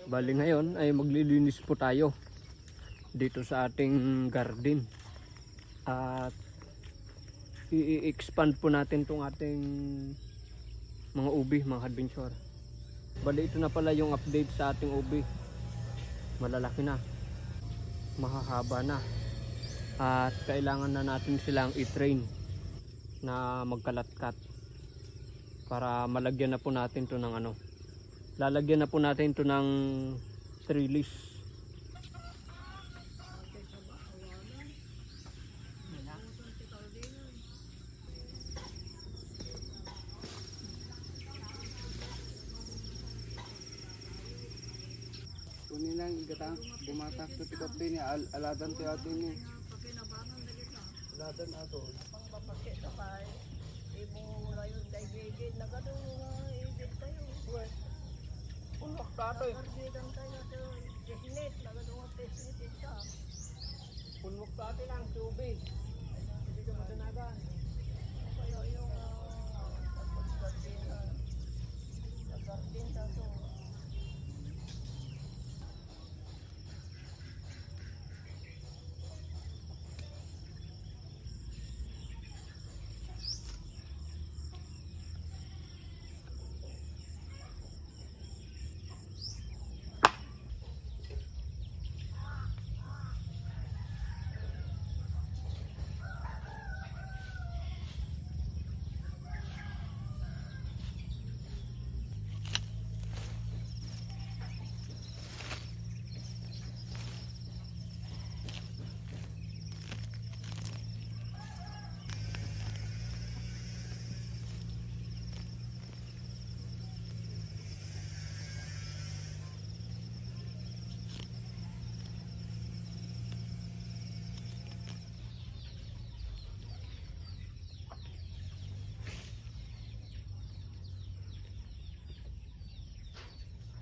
Bali ngayon ay maglilinis po tayo dito sa ating garden. At i-expand po natin tong ating mga ubi, mga adventure. Bali ito na pala yung update sa ating ubi. Malalaki na, mahahaba na, at kailangan na natin silang i-train na magkalatkat para malagyan na po natin to ng ano. Lalagyan na po natin to ng trellis. Kunin lang igatang bumatak to tikap din aladan to atin ni. Aladan ato. Pang mapakit na pa imo layon kay gigit na kado nga igit tayo. Ulak ka to eh. Karbidan tayo to technique na kado nga technique siya. Punok sa atin ang tubig. Hindi ka matanagan. Kaya yung pagkakardina nagkardin ta to.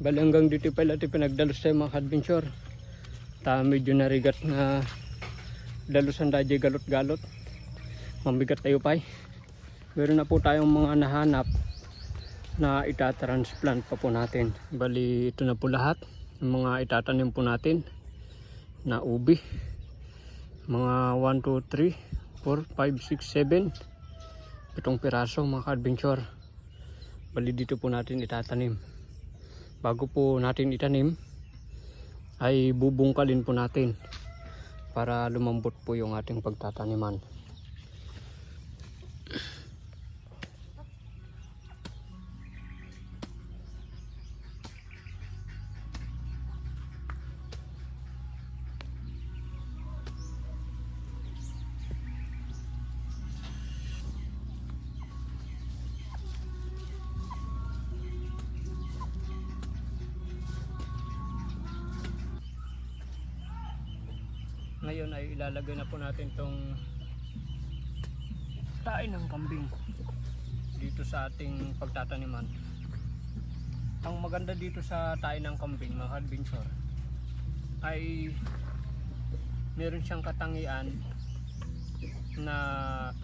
Bali hanggang dito pala ito pinagdalos tayo mga adventure. Medyo narigat na dalusan dadya galot-galot. Mabigat tayo pa eh. Meron na po tayong mga nahanap na itatransplant pa po natin. Bali ito na po lahat ng mga itatanim po natin na ubi. Mga 1, 2, 3, 4, 5, 6, 7 itong piraso mga adventure. Bali dito po natin itatanim. Bago po natin itanim ay bubungkalin po natin para lumambot po yung ating pagtataniman. Ngayon ay ilalagay na po natin tong tae ng kambing dito sa ating pagtataniman. Ang maganda dito sa tae ng kambing mga adventure ay meron siyang katangian na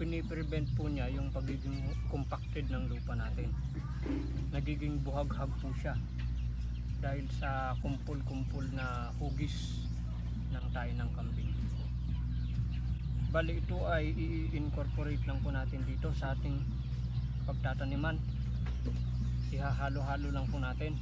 piniprevent po niya yung pagiging compacted ng lupa natin. Nagiging buhaghag po siya dahil sa kumpul-kumpul na hugis ng tayo ng kambing. Bali ito ay i-incorporate lang po natin dito sa ating pagtataniman. Ihahalo-halo lang po natin.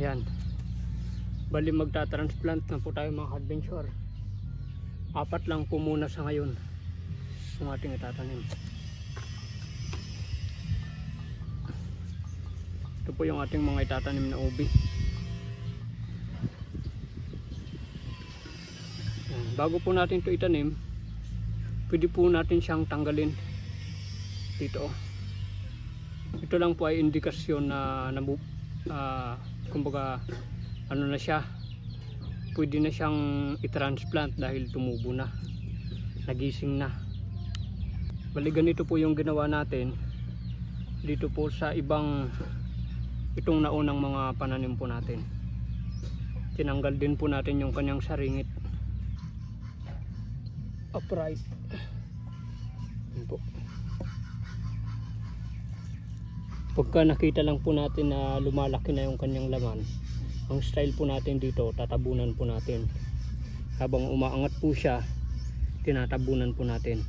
Ayan. Bali magta-transplant na po tayo mga adventure. 4 lang po muna sa ngayon ang ating itatanim. Ito po yung ating mga itatanim na ubi. Yan. Bago po natin ito itanim, pwede po natin siyang tanggalin dito. Ito lang po ay indikasyon na kumbaga ano na siya, pwede na siyang i-transplant dahil tumubo na, nagising na. Bali ganito po yung ginawa natin dito po sa itong naunang mga pananim po natin. Tinanggal din po natin yung kanyang saringit upright. Yan po. Pagka nakita lang po natin na lumalaki na yung kanyang laman, ang style po natin dito, tatabunan po natin. Habang umaangat po siya, tinatabunan po natin.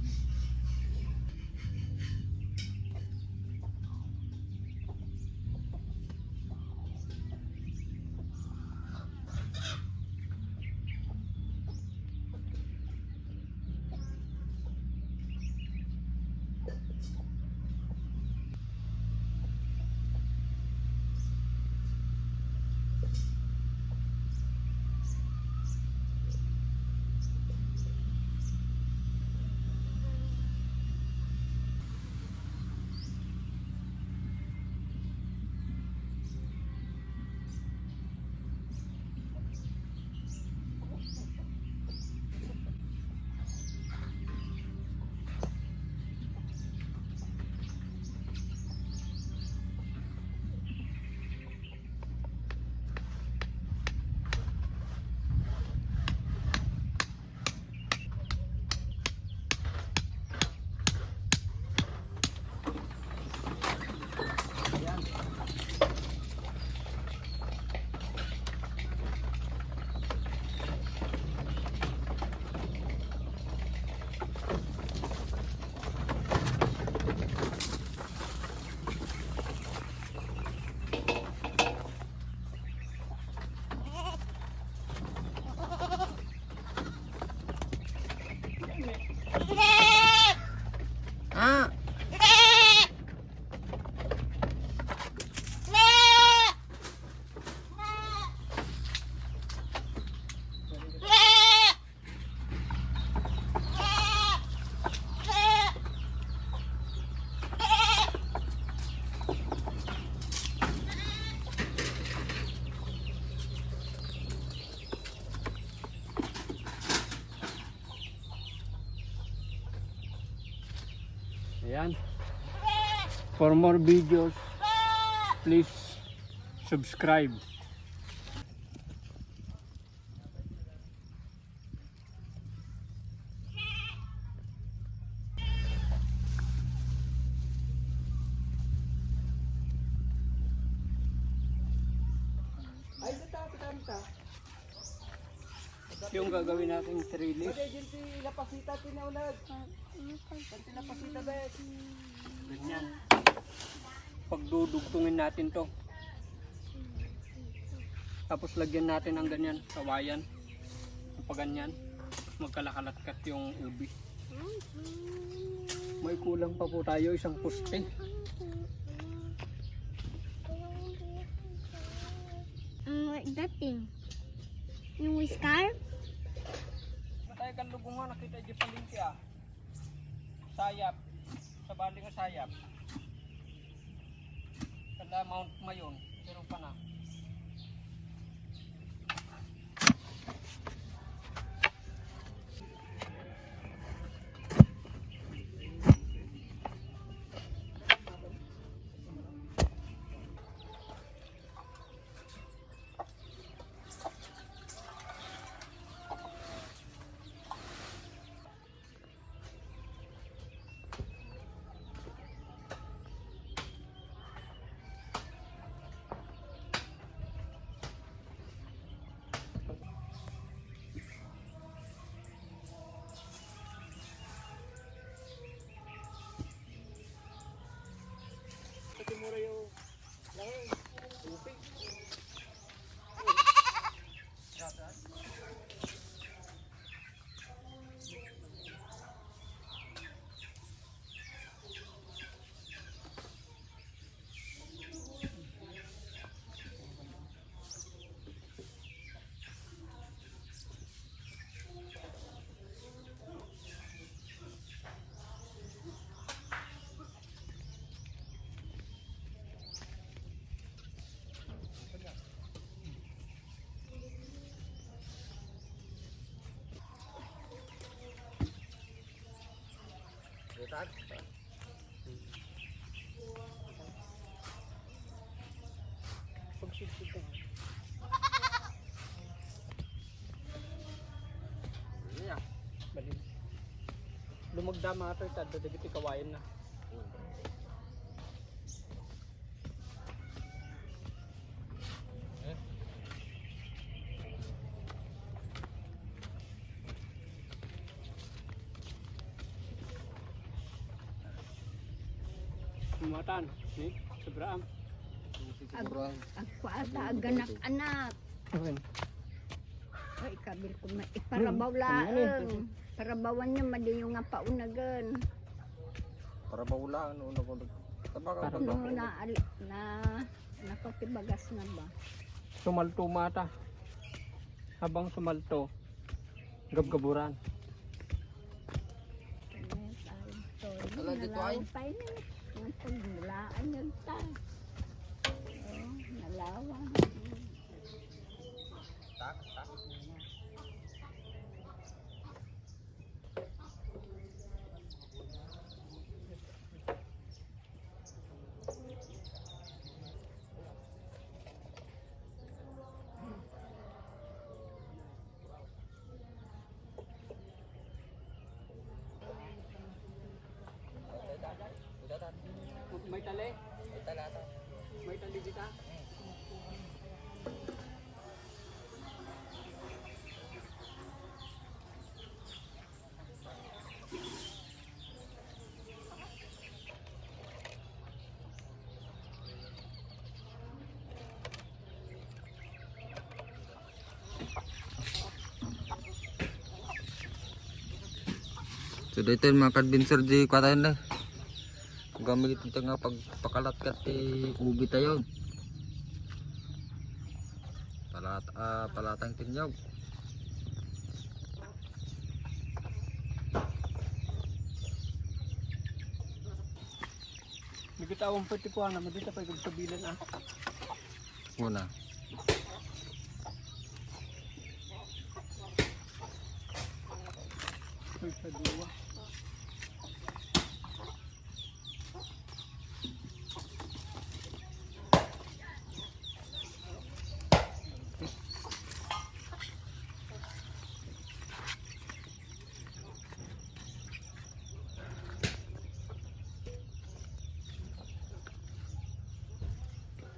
Ayan. For more videos, please subscribe. Ay, kita. Yung gagawin natin trellis. Pwede dyan si Lapasita tinaunag. Pwede Lapasita bet. Ganyan. Pagdudugtungin natin to. Tapos lagyan natin ng ganyan, kawayan. Paganyan. Tapos magkalakalatkat yung ubi. May kulang pa po tayo, isang poste. Like that thing. Yung whisker? Matay kan lugungan, nakita di palingki ah. Sayap. Sa baling ng sayap. Kada Mount Mayon, pero pa na. Pagsigsig ka. Bali. Lumagdama ito, itad, dagiti kawayan na. Mumatan, ni sobrang. Ako ata aganak-anak. Okay. Ay, kabil ko na. Iparabaw laang. Parabawan niya, madi yung nga paunagan. Para maulaan, una ko tabakan Para No, napakibagas na ba? Sumalto mata. Habang sumalto, gabgaburan. Ala, dito ay. Nagmulaan yun ta. Oh, nalawa. May tali? May tali kita? So dito yung mga kadbinser di kwatayin na. Gamit ito nga pagpakalat ka ti ubi tayo. Palatang tinyog. Nagitawang pati po na, madita pa yung sabilan ah. Una. Ay, sa duwa.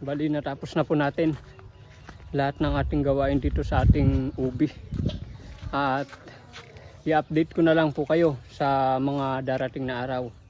Bali natapos na po natin lahat ng ating gawain dito sa ating ubi. At i-update ko na lang po kayo sa mga darating na araw.